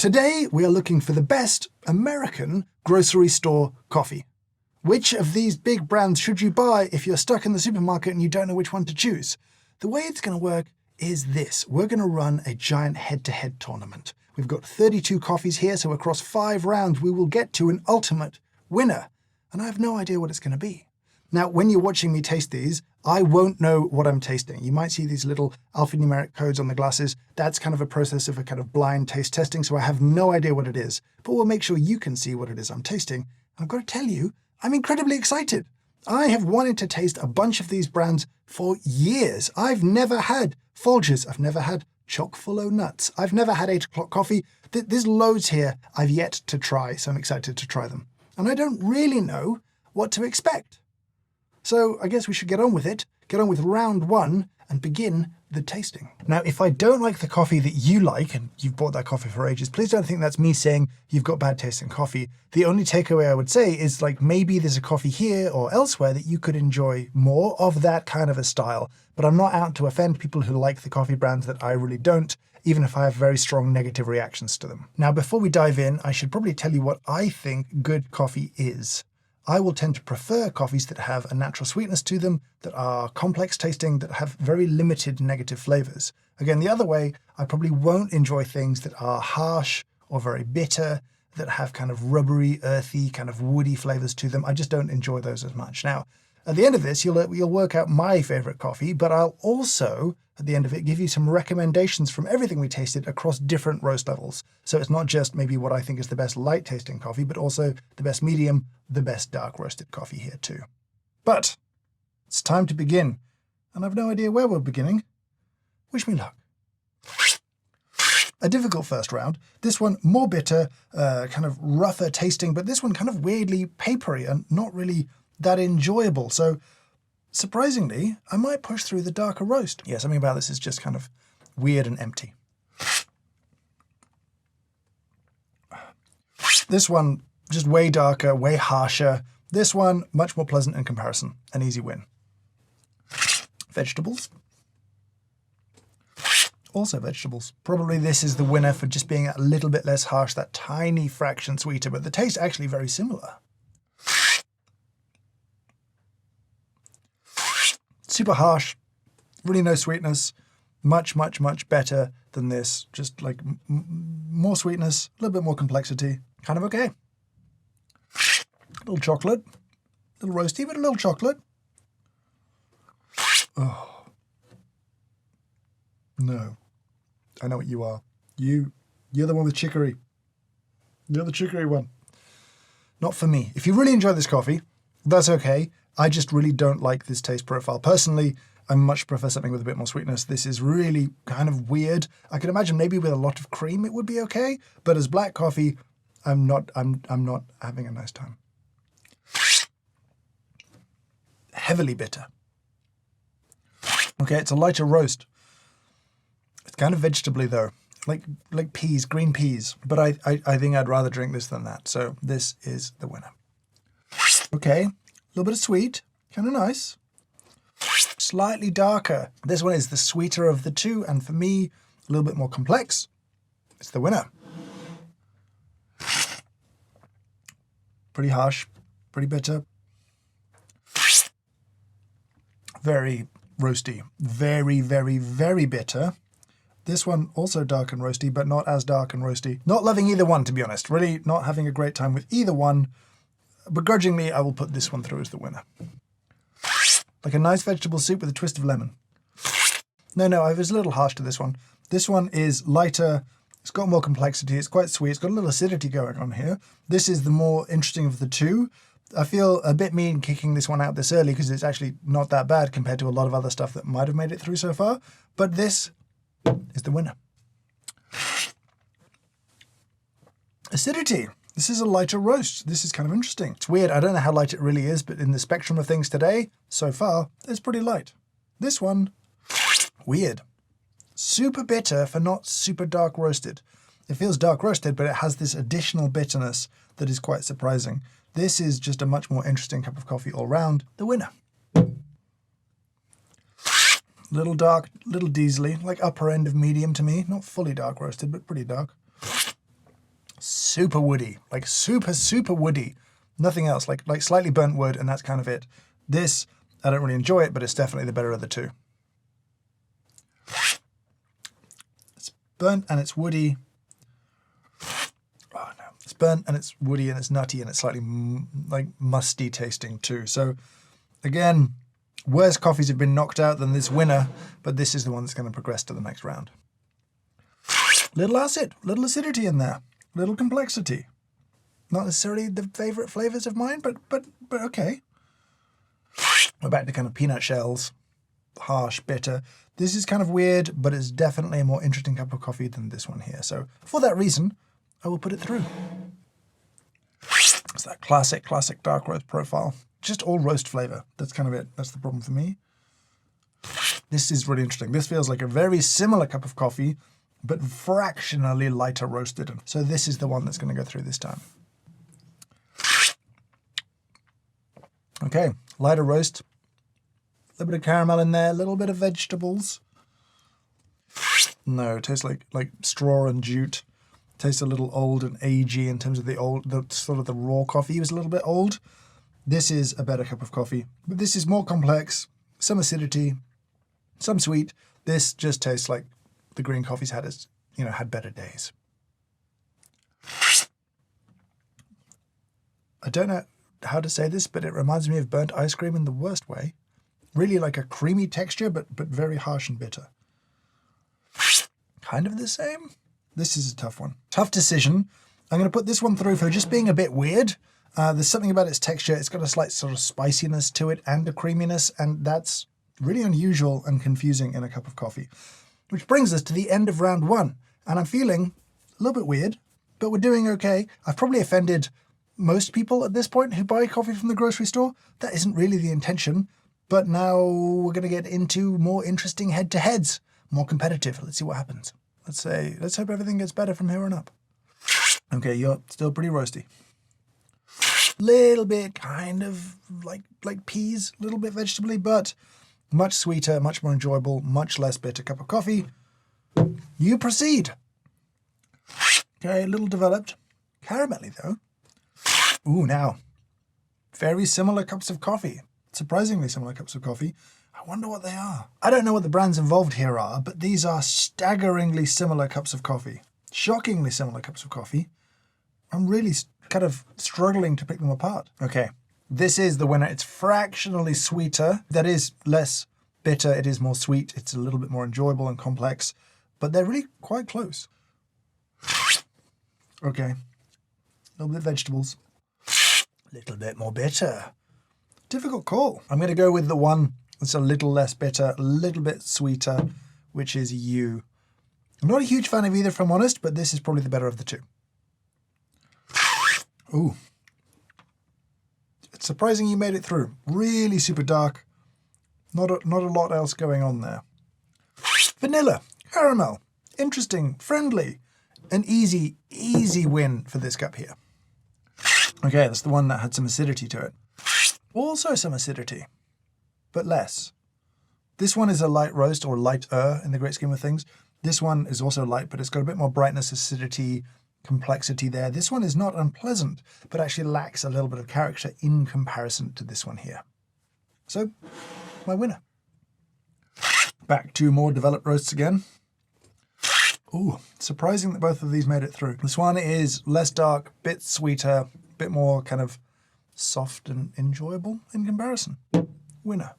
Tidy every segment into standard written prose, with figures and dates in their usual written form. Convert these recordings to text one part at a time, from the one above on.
Today we are looking for the best American grocery store coffee. Which of these big brands should you buy if you're stuck in the supermarket and you don't know which one to choose? The way it's going to work is this. We're going to run a giant head-to-head tournament. We've got 32 coffees here, so across 5 rounds we will get to an ultimate winner. And I have no idea what it's going to be. Now, when you're watching me taste these, I won't know what I'm tasting. You might see these little alphanumeric codes on the glasses. That's kind of a process of a kind of blind taste testing, so I have no idea what it is. But we'll make sure you can see what it is I'm tasting. I've got to tell you, I'm incredibly excited. I have wanted to taste a bunch of these brands for years. I've never had Folgers. I've never had Chock-full Nuts. I've never had 8 o'clock coffee. There's loads here I've yet to try, so I'm excited to try them. And I don't really know what to expect. So I guess we should get on with it, get on with round 1 and begin the tasting. Now, if I don't like the coffee that you like, and you've bought that coffee for ages, please don't think that's me saying you've got bad taste in coffee. The only takeaway I would say is like maybe there's a coffee here or elsewhere that you could enjoy more of that kind of a style. But I'm not out to offend people who like the coffee brands that I really don't, even if I have very strong negative reactions to them. Now, before we dive in, I should probably tell you what I think good coffee is. I will tend to prefer coffees that have a natural sweetness to them, that are complex tasting, that have very limited negative flavors. Again, the other way, I probably won't enjoy things that are harsh or very bitter, that have kind of rubbery, earthy, kind of woody flavors to them. I just don't enjoy those as much. Now, at the end of this, you'll work out my favorite coffee, but I'll also, at the end of it, give you some recommendations from everything we tasted across different roast levels. So it's not just maybe what I think is the best light tasting coffee, but also the best medium, the best dark roasted coffee here too. But it's time to begin, and I've no idea where we're beginning. Wish me luck. A difficult first round. This one more bitter, kind of rougher tasting, but this one kind of weirdly papery and not really that enjoyable. So surprisingly, I might push through the darker roast. Yeah, something about this is just kind of weird and empty. This one, just way darker, way harsher. This one, much more pleasant in comparison. An easy win. Vegetables. Also vegetables. Probably this is the winner for just being a little bit less harsh, that tiny fraction sweeter, but the taste actually very similar. Super harsh, really no sweetness, much, much, much better than this. Just like more sweetness, a little bit more complexity, kind of okay. A little chocolate, a little roasty, but a little chocolate. Oh, no, I know what you are. You're the one with chicory. You're the chicory one. Not for me. If you really enjoy this coffee, that's okay. I just really don't like this taste profile. Personally, I much prefer something with a bit more sweetness. This is really kind of weird. I can imagine maybe with a lot of cream it would be okay, but as black coffee, I'm not having a nice time. Heavily bitter. Okay, it's a lighter roast. It's kind of vegetably though, like peas, green peas. But I think I'd rather drink this than that. So this is the winner. Okay. A little bit of sweet, kind of nice. Slightly darker. This one is the sweeter of the two, and for me, a little bit more complex. It's the winner. Pretty harsh, pretty bitter. Very roasty. Very, very, very bitter. This one also dark and roasty, but not as dark and roasty. Not loving either one, to be honest. Really not having a great time with either one. Begrudgingly, I will put this one through as the winner. Like a nice vegetable soup with a twist of lemon. No, I was a little harsh to this one. This one is lighter. It's got more complexity. It's quite sweet. It's got a little acidity going on here. This is the more interesting of the two. I feel a bit mean kicking this one out this early because it's actually not that bad compared to a lot of other stuff that might have made it through so far. But this is the winner. Acidity. This is a lighter roast. This is kind of interesting. It's weird. I don't know how light it really is, but in the spectrum of things today, so far, it's pretty light. This one, weird. Super bitter for not super dark roasted. It feels dark roasted, but it has this additional bitterness that is quite surprising. This is just a much more interesting cup of coffee all round. The winner. Little dark, little diesely, like upper end of medium to me. Not fully dark roasted, but pretty dark. Super woody, like super woody. Nothing else, like slightly burnt wood, and that's kind of it. This, I don't really enjoy it, but it's definitely the better of the two. It's burnt and it's woody. Oh no, it's burnt and it's woody and it's nutty and it's slightly like musty tasting too. So again, worse coffees have been knocked out than this winner, but this is the one that's going to progress to the next round. Little acid, little acidity in there, little complexity. Not necessarily the favorite flavors of mine, but okay. We're back to kind of peanut shells, harsh, bitter. This is kind of weird, but it's definitely a more interesting cup of coffee than this one here. So for that reason, I will put it through. It's that classic dark roast profile. Just all roast flavor. That's kind of it. That's the problem for me. This is really interesting. This feels like a very similar cup of coffee, but fractionally lighter roasted. So this is the one that's going to go through this time. Okay, lighter roast. A little bit of caramel in there, a little bit of vegetables. No, it tastes like straw and jute. Tastes a little old and agey in terms of the sort of the raw coffee was a little bit old. This is a better cup of coffee, but this is more complex, some acidity, some sweet. This just tastes like the green coffee's had better days. I don't know how to say this, but it reminds me of burnt ice cream in the worst way. Really like a creamy texture, but very harsh and bitter. Kind of the same. This is a tough one. Tough decision. I'm going to put this one through for just being a bit weird. There's something about its texture. It's got a slight sort of spiciness to it and a creaminess, and that's really unusual and confusing in a cup of coffee. Which brings us to the end of round one, and I'm feeling a little bit weird, but we're doing okay. I've probably offended most people at this point who buy coffee from the grocery store. That isn't really the intention, but now we're going to get into more interesting head-to-heads, more competitive. Let's see what happens. Let's hope everything gets better from here on up. Okay, you're still pretty roasty. Little bit kind of like peas, a little bit vegetable-y, but much sweeter, much more enjoyable, much less bitter cup of coffee. You proceed. Okay, a little developed. Caramelly though. Ooh, now. Very similar cups of coffee. Surprisingly similar cups of coffee. I wonder what they are. I don't know what the brands involved here are, but these are staggeringly similar cups of coffee. Shockingly similar cups of coffee. I'm really kind of struggling to pick them apart. Okay, this is the winner. It's fractionally sweeter. That is less bitter. It is more sweet. It's a little bit more enjoyable and complex, but they're really quite close. Okay, a little bit of vegetables. A little bit more bitter. Difficult call. I'm going to go with the one that's a little less bitter, a little bit sweeter, which is you. I'm not a huge fan of either, if I'm honest, but this is probably the better of the two. Ooh. It's surprising you made it through. Really super dark. Not a lot else going on there. Vanilla, caramel, interesting, friendly. An easy win for this cup here. Okay, that's the one that had some acidity to it. Also some acidity, but less. This one is a light roast, or lighter in the great scheme of things. This one is also light, but it's got a bit more brightness, acidity, complexity there. This one is not unpleasant, but actually lacks a little bit of character in comparison to this one here. So, my winner. Back to more developed roasts again. Ooh, surprising that both of these made it through. This one is less dark, bit sweeter, bit more kind of soft and enjoyable in comparison. Winner.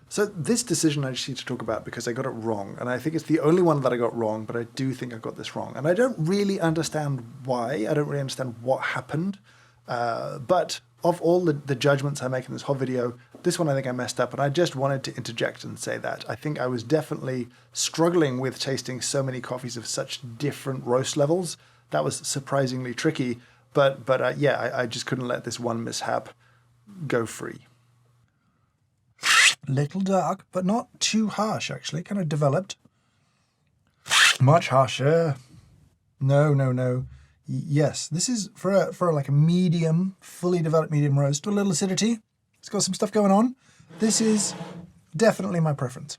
So this decision I just need to talk about because I got it wrong, and I think it's the only one that I got wrong, but I do think I got this wrong. And I don't really understand why. I don't really understand what happened. But of all the judgments I make in this whole video, this one I think I messed up, and I just wanted to interject and say that. I think I was definitely struggling with tasting so many coffees of such different roast levels. That was surprisingly tricky, but yeah, I just couldn't let this one mishap go free. Little dark, but not too harsh, actually. Kind of developed. Much harsher. No. Yes, this is for like a medium, fully developed medium roast. A little acidity. It's got some stuff going on. This is definitely my preference.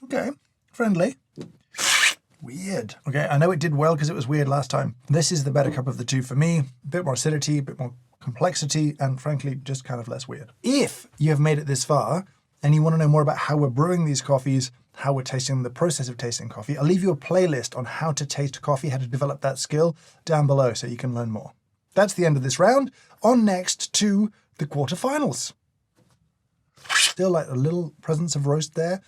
Okay, friendly. Weird. Okay, I know it did well because it was weird last time. This is the better cup of the two for me. A bit more acidity, a bit more complexity, and frankly, just kind of less weird. If you have made it this far and you want to know more about how we're brewing these coffees, how we're tasting, the process of tasting coffee, I'll leave you a playlist on how to taste coffee, how to develop that skill down below so you can learn more. That's the end of this round. On next to the quarterfinals. Still like a little presence of roast there,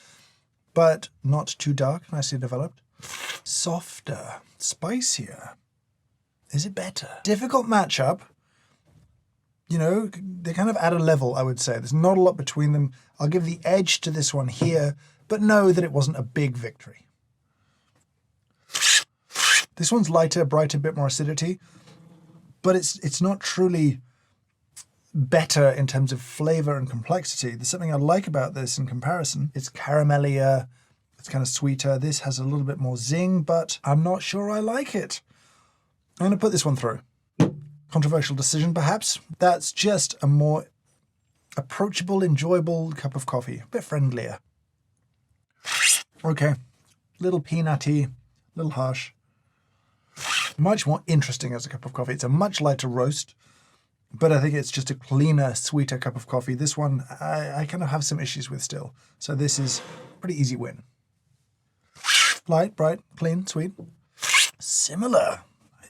but not too dark, nicely developed. Softer, spicier. Is it better? Difficult matchup. You know, they kind of add a level, I would say. There's not a lot between them. I'll give the edge to this one here, but know that it wasn't a big victory. This one's lighter, brighter, a bit more acidity, but it's not truly better in terms of flavor and complexity. There's something I like about this in comparison. It's caramellier. It's kind of sweeter. This has a little bit more zing, but I'm not sure I like it. I'm going to put this one through. Controversial decision, perhaps. That's just a more approachable, enjoyable cup of coffee. A bit friendlier. Okay. Little peanutty, little harsh. Much more interesting as a cup of coffee. It's a much lighter roast, but I think it's just a cleaner, sweeter cup of coffee. This one, I kind of have some issues with still. So this is a pretty easy win. Light, bright, clean, sweet. Similar.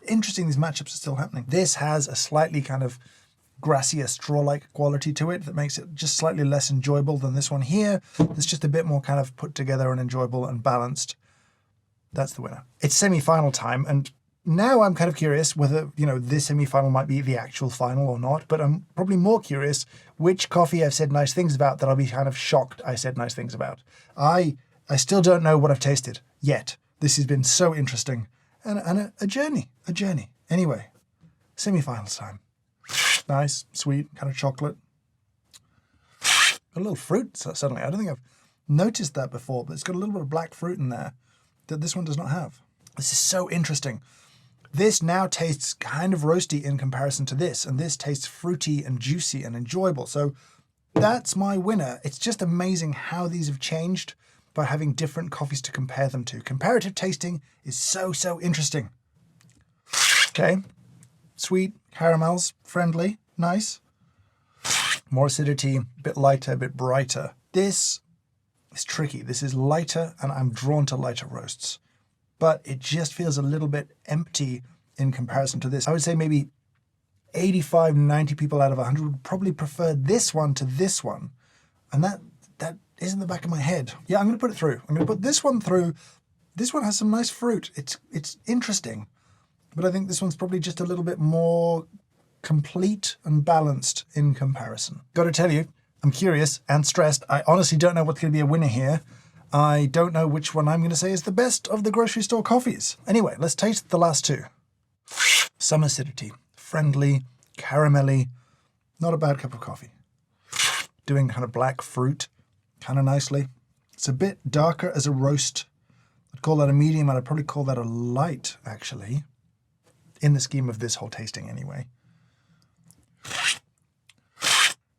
Interesting these matchups are still happening. This has a slightly kind of grassier, straw-like quality to it that makes it just slightly less enjoyable than this one here. It's just a bit more kind of put together and enjoyable and balanced. That's the winner. It's semi-final time, and now I'm kind of curious whether, you know, this semi-final might be the actual final or not, but I'm probably more curious which coffee I've said nice things about that I'll be kind of shocked I said nice things about. I still don't know what I've tasted yet. This has been so interesting. And a journey. Anyway, semi-finals time. Nice, sweet, kind of chocolate. Got a little fruit suddenly. I don't think I've noticed that before, but it's got a little bit of black fruit in there that this one does not have. This is so interesting. This now tastes kind of roasty in comparison to this, and this tastes fruity and juicy and enjoyable. So that's my winner. It's just amazing how these have changed by having different coffees to compare them to. Comparative tasting is so interesting. Okay, sweet, caramels, friendly, nice. More acidity, a bit lighter, a bit brighter. This is tricky. This is lighter, and I'm drawn to lighter roasts. But it just feels a little bit empty in comparison to this. I would say maybe 85, 90 people out of 100 would probably prefer this one to this one. And that is in the back of my head. Yeah, I'm going to put it through. I'm going to put this one through. This one has some nice fruit. It's interesting. But I think this one's probably just a little bit more complete and balanced in comparison. Got to tell you, I'm curious and stressed. I honestly don't know what's going to be a winner here. I don't know which one I'm going to say is the best of the grocery store coffees. Anyway, let's taste the last two. Some acidity. Friendly, caramelly. Not a bad cup of coffee. Doing kind of black fruit kind of nicely. It's a bit darker as a roast. I'd call that a medium, and I'd probably call that a light, actually, in the scheme of this whole tasting anyway.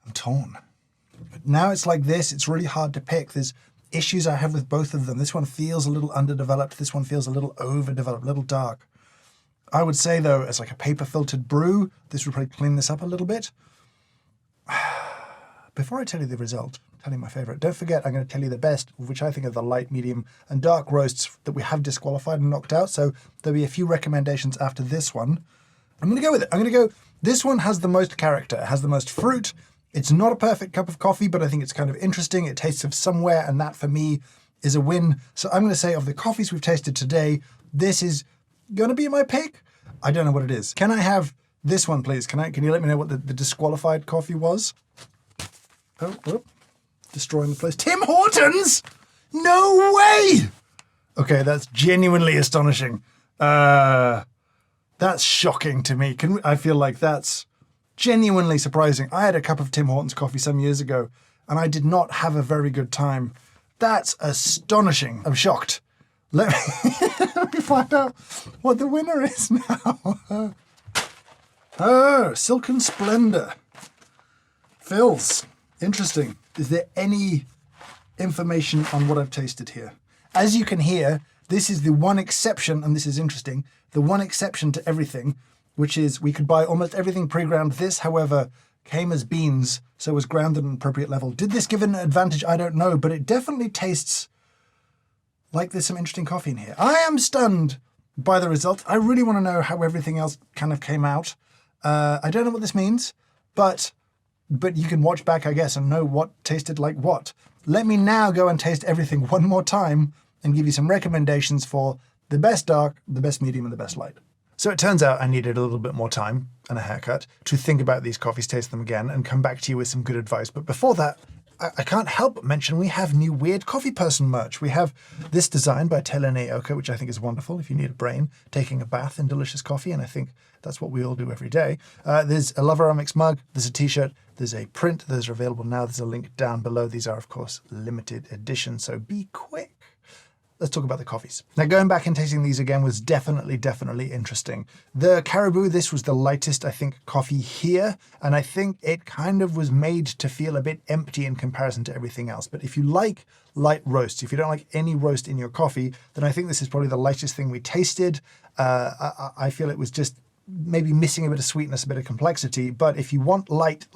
I'm torn. But now it's like this. It's really hard to pick. There's issues I have with both of them. This one feels a little underdeveloped. This one feels a little overdeveloped, a little dark. I would say, though, as like a paper-filtered brew, this would probably clean this up a little bit. Before I tell you the result, tell you my favorite, don't forget I'm going to tell you the best, which I think are the light, medium, and dark roasts that we have disqualified and knocked out. So there'll be a few recommendations after this one. I'm going to go with it. I'm going to go, this one has the most character. It has the most fruit. It's not a perfect cup of coffee, but I think it's kind of interesting. It tastes of somewhere, and that for me is a win. So I'm going to say of the coffees we've tasted today, this is going to be my pick. I don't know what it is. Can I have this one, please? Can you let me know what the disqualified coffee was? Oh, destroying the place. Tim Hortons? No way! Okay, that's genuinely astonishing. That's shocking to me. I feel like that's genuinely surprising. I had a cup of Tim Hortons coffee some years ago, and I did not have a very good time. That's astonishing. I'm shocked. Let me find out what the winner is now. Oh, Silken Splendor. Phil's. Interesting. Is there any information on what I've tasted here? As you can hear, This is the one exception, and this is interesting, the one exception to everything, which is we could buy almost everything pre-ground. This, however, came as beans, so was ground at an appropriate level. Did this give it an advantage? I don't know, but it definitely tastes like there's some interesting coffee in here. I am stunned by the result. I really want to know how everything else kind of came out. I don't know what this means, but you can watch back, I guess, and know what tasted like what. Let me now go and taste everything one more time and give you some recommendations for the best dark, the best medium, and the best light. So it turns out I needed a little bit more time and a haircut to think about these coffees, taste them again, and come back to you with some good advice. But before that, I can't help but mention we have new Weird Coffee Person merch. We have this design by Taylor Naoka, which I think is wonderful if you need a brain, taking a bath in delicious coffee, and I think that's what we all do every day. There's a Love Aromics mug, there's a t-shirt, there's a print, those are available now, there's a link down below. These are, of course, limited edition, so be quick. Let's talk about the coffees. Now, going back and tasting these again was definitely interesting. The Caribou, this was the lightest, I think, coffee here, and I think it kind of was made to feel a bit empty in comparison to everything else. But if you like light roasts, if you don't like any roast in your coffee, then I think this is probably the lightest thing we tasted. I feel it was just maybe missing a bit of sweetness, a bit of complexity, but if you want light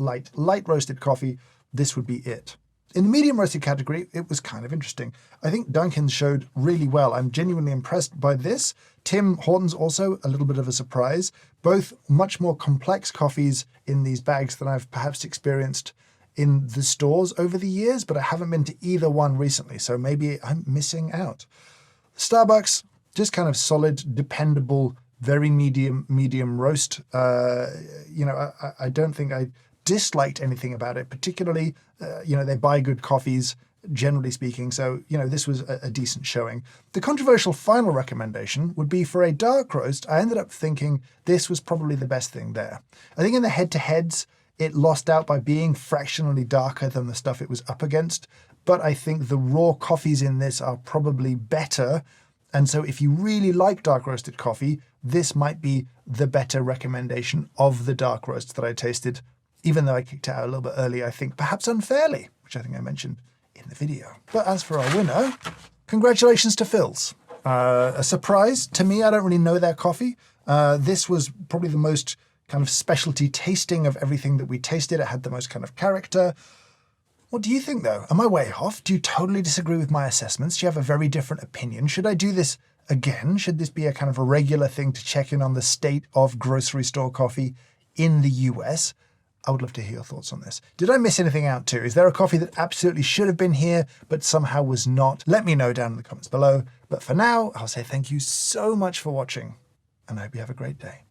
roasted coffee, this would be it. In the medium roasted category, it was kind of interesting. I think Dunkin's showed really well. I'm genuinely impressed by this. Tim Hortons also a little bit of a surprise. Both much more complex coffees in these bags than I've perhaps experienced in the stores over the years, but I haven't been to either one recently, so maybe I'm missing out. Starbucks, just kind of solid, dependable, very medium roast. I don't think I disliked anything about it, particularly, they buy good coffees, generally speaking, so, this was a decent showing. The controversial final recommendation would be for a dark roast. I ended up thinking this was probably the best thing there. I think in the head-to-heads, it lost out by being fractionally darker than the stuff it was up against, but I think the raw coffees in this are probably better, and so if you really like dark roasted coffee, this might be the better recommendation of the dark roasts that I tasted, even though I kicked it out a little bit early, I think, perhaps unfairly, which I think I mentioned in the video. But as for our winner, congratulations to Phil's. A surprise to me. I don't really know their coffee. This was probably the most kind of specialty tasting of everything that we tasted. It had the most kind of character. What do you think, though? Am I way off? Do you totally disagree with my assessments? Do you have a very different opinion? Should I do this again? Should this be a kind of a regular thing to check in on the state of grocery store coffee in the US? I would love to hear your thoughts on this. Did I miss anything out too? Is there a coffee that absolutely should have been here, but somehow was not? Let me know down in the comments below. But for now, I'll say thank you so much for watching, and I hope you have a great day.